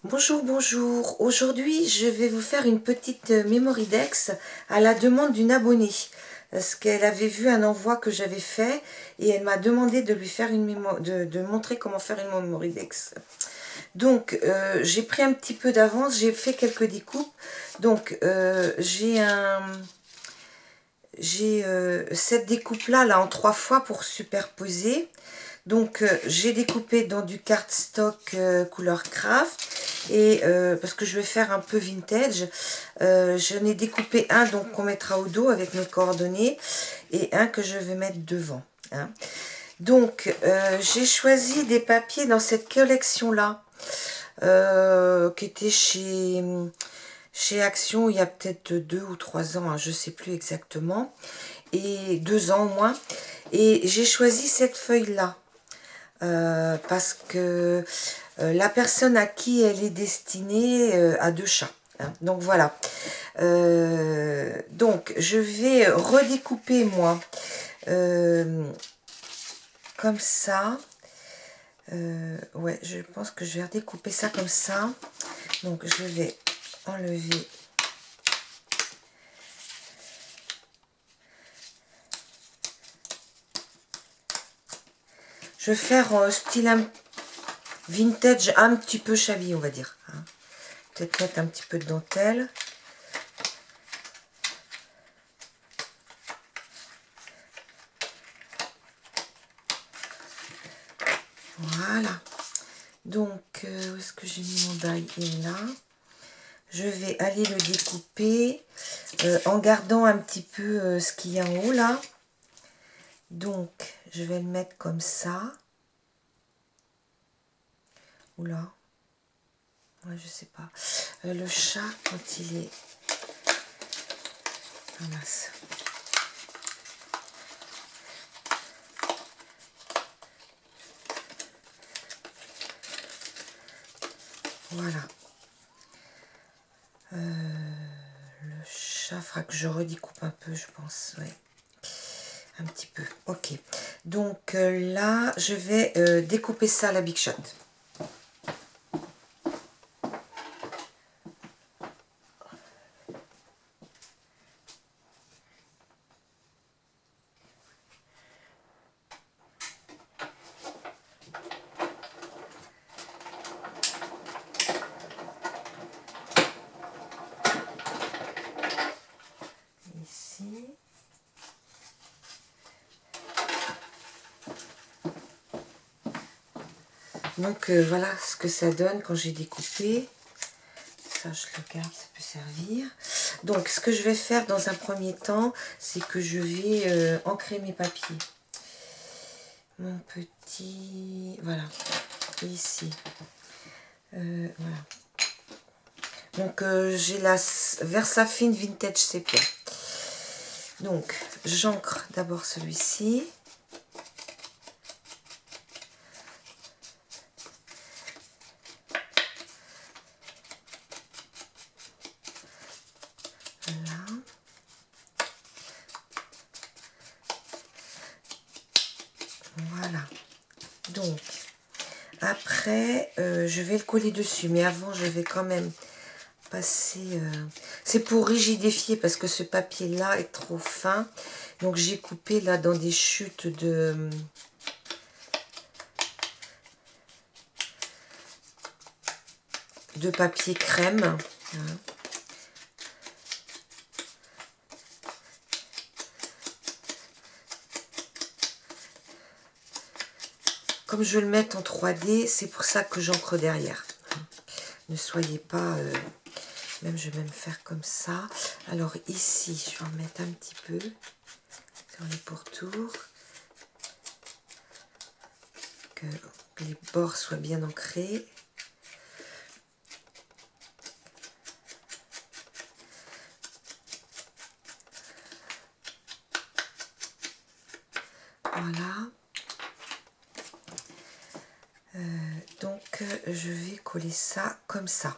Bonjour, bonjour. Aujourd'hui, je vais vous faire une petite Mémoridex à la demande d'une abonnée. Parce qu'elle avait vu un envoi que j'avais fait et elle m'a demandé de lui faire de montrer comment faire une Mémoridex. Donc, j'ai pris un petit peu d'avance, j'ai fait quelques découpes. Donc, j'ai cette découpe-là en 3 fois pour superposer. Donc j'ai découpé dans du cardstock couleur craft et parce que je vais faire un peu vintage, j'en ai découpé un donc qu'on mettra au dos avec mes coordonnées et un que je vais mettre devant. Hein. Donc j'ai choisi des papiers dans cette collection là qui était chez Action il y a peut-être 2 ou 3 ans, hein, je sais plus exactement, et 2 ans au moins. Et j'ai choisi cette feuille là. Parce que la personne à qui elle est destinée a 2 chats. Hein. Donc voilà. Donc je vais redécouper moi comme ça. Ouais, je pense que je vais redécouper ça comme ça. Donc je vais enlever. Je vais faire style vintage un petit peu shabby, on va dire. Hein. Peut-être mettre un petit peu de dentelle. Voilà. Donc, où est-ce que j'ai mis mon die? Il est là. Je vais aller le découper en gardant un petit peu ce qu'il y a en haut là. Donc, je vais le mettre comme ça. Oula. Ouais, je sais pas. Le chat, quand il est... Ah mince. Voilà. Le chat, fera que je redécoupe un peu, je pense. Ouais. Un petit peu. Ok. Donc là, je vais découper ça à la Big Shot. Ici. Donc voilà ce que ça donne quand j'ai découpé. Ça, je le garde, ça peut servir. Donc, ce que je vais faire dans un premier temps, c'est que je vais ancrer mes papiers. Mon petit... Voilà, ici. Voilà. Donc, j'ai la Versafine Vintage Sepia. Donc, j'ancre d'abord celui-ci. Voilà. Voilà. Donc, après, je vais le coller dessus. Mais avant, je vais quand même passer... C'est pour rigidifier parce que ce papier-là est trop fin. Donc, j'ai coupé là dans des chutes de papier crème. Hein. Comme je vais le mettre en 3D, c'est pour ça que j'encre derrière. Ne soyez pas... même je vais me faire comme ça. Alors ici, je vais en mettre un petit peu sur les pourtours. Que les bords soient bien ancrés. Voilà. Donc, je vais coller ça comme ça.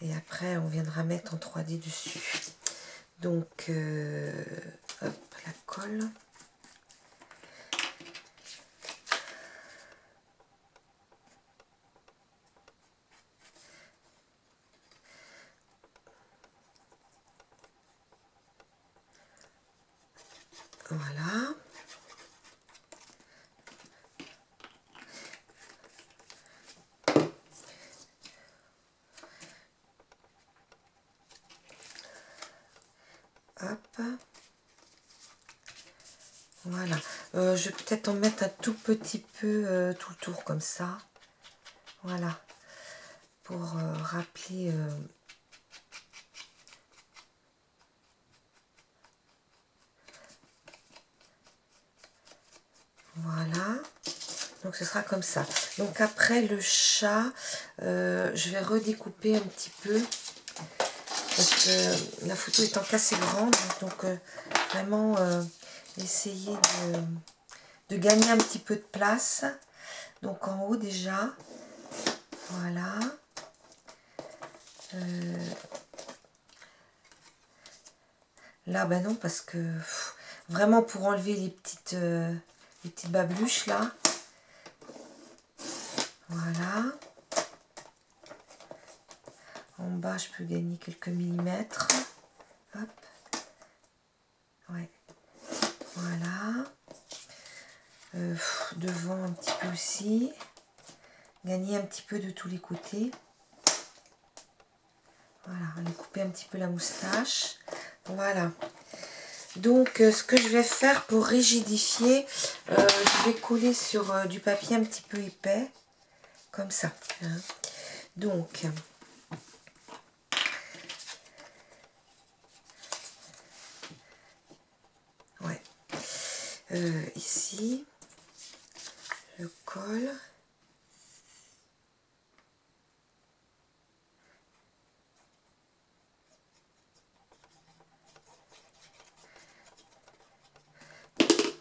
Et après, on viendra mettre en 3D dessus. Donc, hop, la colle. Voilà. Hop. Voilà. Je vais peut-être en mettre un tout petit peu tout le tour comme ça. Voilà. Pour rappeler... Voilà. Donc ce sera comme ça. Donc après le chat, je vais redécouper un petit peu. Parce que la photo étant assez grande. Donc vraiment essayer de gagner un petit peu de place. Donc en haut déjà. Voilà. Là, ben non, parce que vraiment pour enlever les petites babluches là. Voilà. En bas, je peux gagner quelques millimètres. Hop. Ouais. Voilà. Devant un petit peu aussi. Gagner un petit peu de tous les côtés. Voilà, aller couper un petit peu la moustache. Voilà. Donc, ce que je vais faire pour rigidifier, je vais coller sur du papier un petit peu épais. Comme ça. Hein. Donc, ouais. Ici, je colle.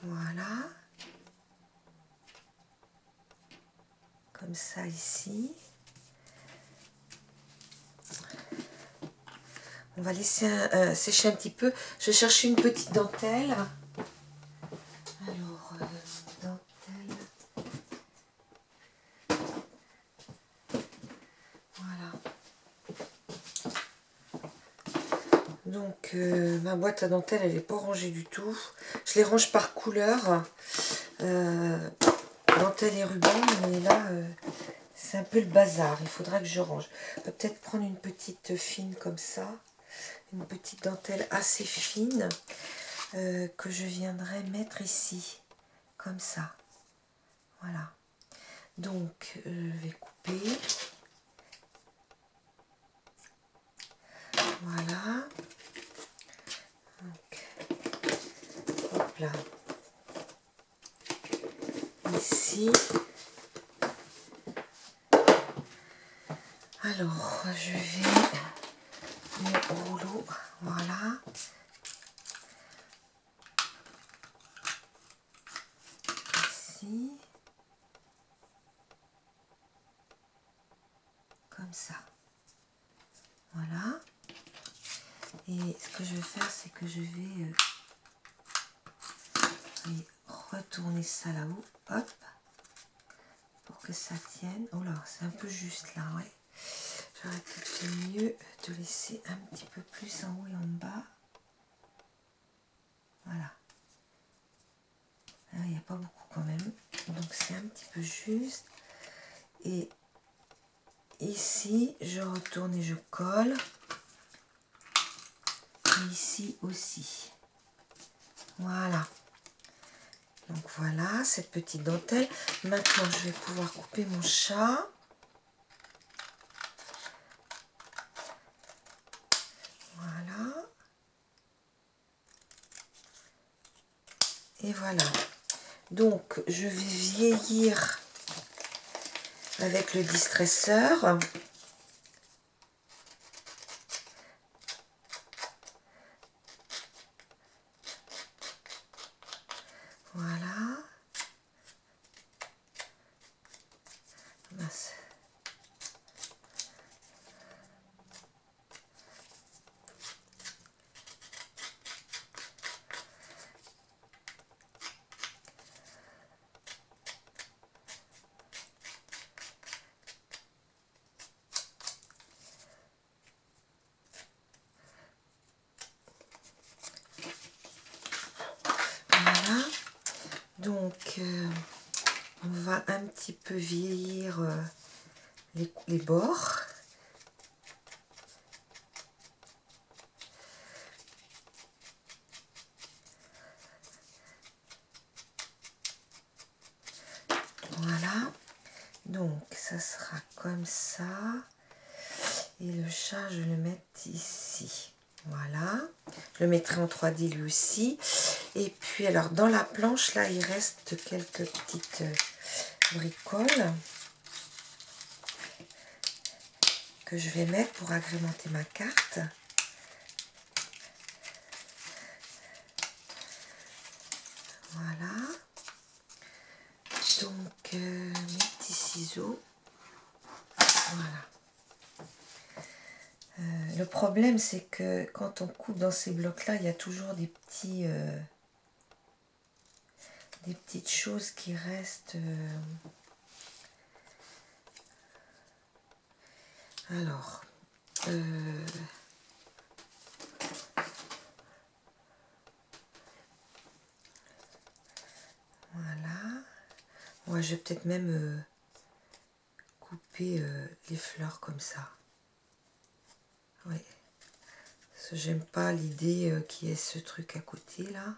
Voilà. Comme ça ici. On va laisser sécher un petit peu. Je vais chercher une petite dentelle. Alors, dentelle. Voilà. Donc, ma boîte à dentelle, elle n'est pas rangée du tout. Je les range par couleur. Dentelle et ruban, mais là, c'est un peu le bazar. Il faudra que je range. Je vais peut-être prendre une petite fine comme ça. Une petite dentelle assez fine que je viendrai mettre ici. Comme ça. Voilà. Donc, je vais couper. Voilà. Donc, hop là. Ici. Alors, je vais le rouleau. Voilà. Ici. Comme ça. Voilà. Et ce que je vais faire, c'est que je vais retourner ça là-haut. Hop. Pour que ça tienne. Oh là, c'est un peu juste là, ouais. J'aurais peut-être fait mieux de laisser un petit peu plus en haut et en bas. Voilà. Il n'y a pas beaucoup quand même. Donc c'est un petit peu juste. Et ici, je retourne et je colle. Et ici aussi. Voilà. Donc voilà, cette petite dentelle. Maintenant, je vais pouvoir couper mon chat. Voilà. Et voilà. Donc, je vais vieillir avec le distresseur. Voilà. Mince. Donc, on va un petit peu vieillir les bords. Voilà. Donc, ça sera comme ça. Et le chat, je vais le mettre ici. Voilà. Je le mettrai en 3D lui aussi. Et puis, alors, dans la planche, là, il reste quelques petites bricoles que je vais mettre pour agrémenter ma carte. Voilà. Donc, mes petits ciseaux. Voilà. Le problème, c'est que quand on coupe dans ces blocs-là, il y a toujours des petites choses qui restent. Alors, voilà. Moi, je vais peut-être même couper les fleurs comme ça. Oui. Parce que j'aime pas l'idée qu'il y ait ce truc à côté, là.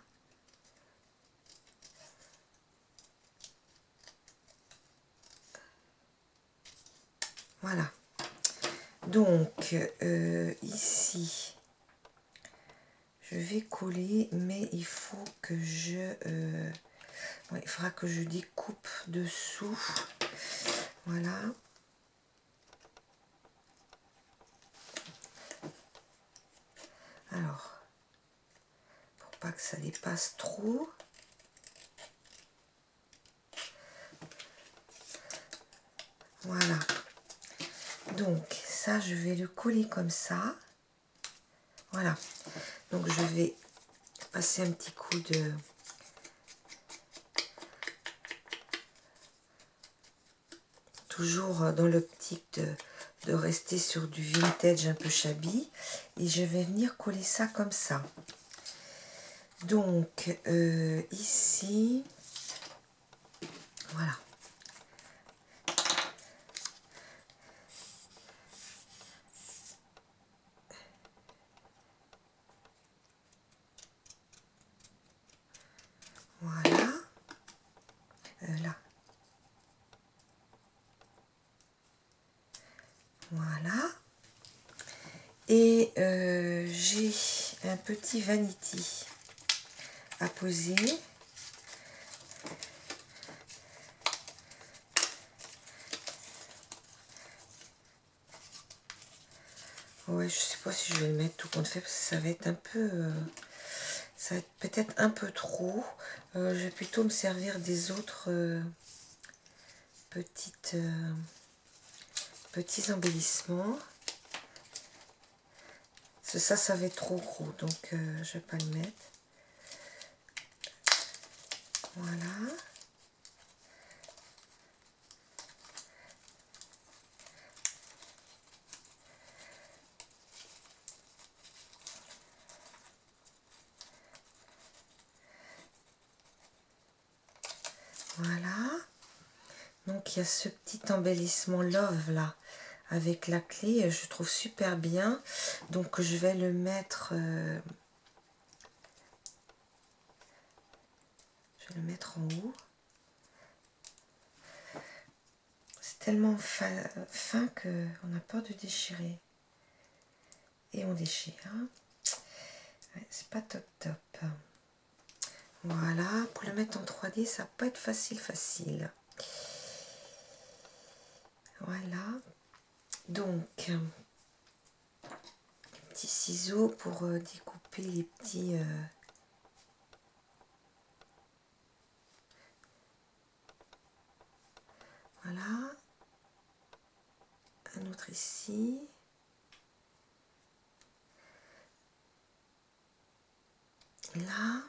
Voilà. Donc, ici, je vais coller, mais il faut que il faudra que je découpe dessous. Voilà. Alors, pour pas que ça dépasse trop. Voilà. Donc, ça, je vais le coller comme ça. Voilà. Donc, je vais passer un petit coup de... Toujours dans l'optique de rester sur du vintage un peu shabby. Et je vais venir coller ça comme ça. Donc, ici, voilà. Voilà. Là. Voilà. Et j'ai un petit vanity à poser. Ouais, je sais pas si je vais le mettre tout compte fait parce que ça va être un peu... ça va être peut-être un peu trop. Je vais plutôt me servir des autres petits embellissements. Parce que ça va être trop gros, donc je vais pas le mettre. Voilà. Voilà. Donc il y a ce petit embellissement love là avec la clé, je trouve super bien. Donc je vais le mettre en haut. C'est tellement fin que on a peur de déchirer. Et on déchire. Hein. Ouais, c'est pas top top. Voilà, pour le mettre en 3D, ça va pas être facile. Voilà. Donc, petits ciseaux pour découper les petits... Voilà. Un autre ici. Là.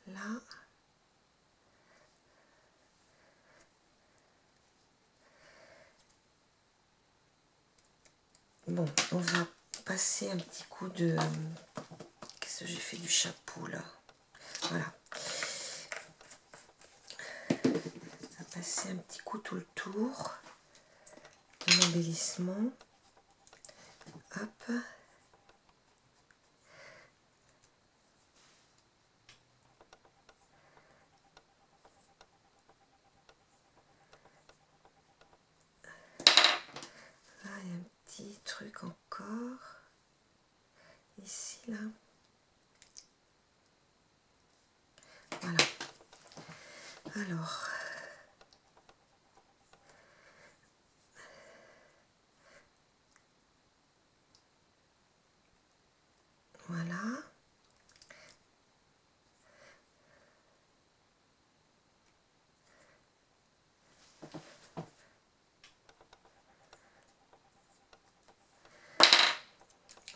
Là. Bon, on va passer un petit coup de... Qu'est-ce que j'ai fait du chapeau là? Voilà. passer un petit coup tout le tour de l'embellissement. Hop. Là, il y a un petit truc encore. Ici, là. Voilà. Alors. Voilà.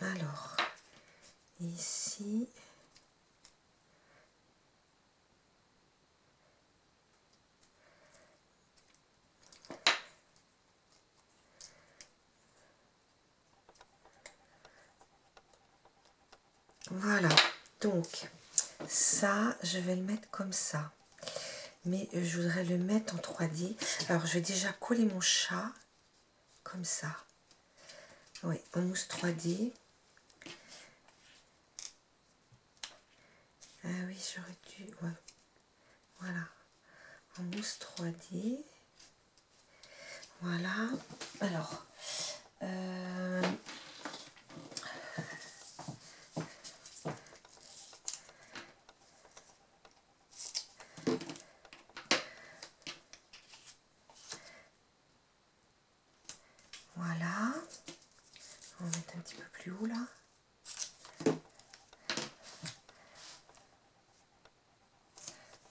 Alors, ici, voilà. Donc, ça, je vais le mettre comme ça. Mais je voudrais le mettre en 3D. Alors, je vais déjà coller mon chat, comme ça. Oui, en mousse 3D. Ah oui, j'aurais dû... Ouais. Voilà. En mousse 3D. Voilà. Alors... voilà. On va mettre un petit peu plus haut, là.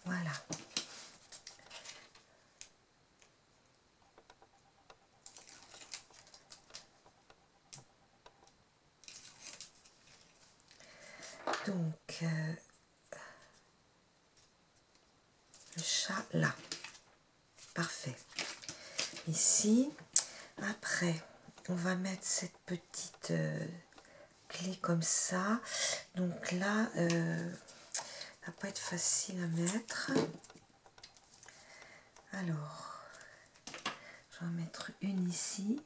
Voilà. Donc, le chat là. Parfait. Ici, après, on va mettre cette petite clé comme ça. Donc là, ça va pas être facile à mettre. Alors, je vais en mettre une ici.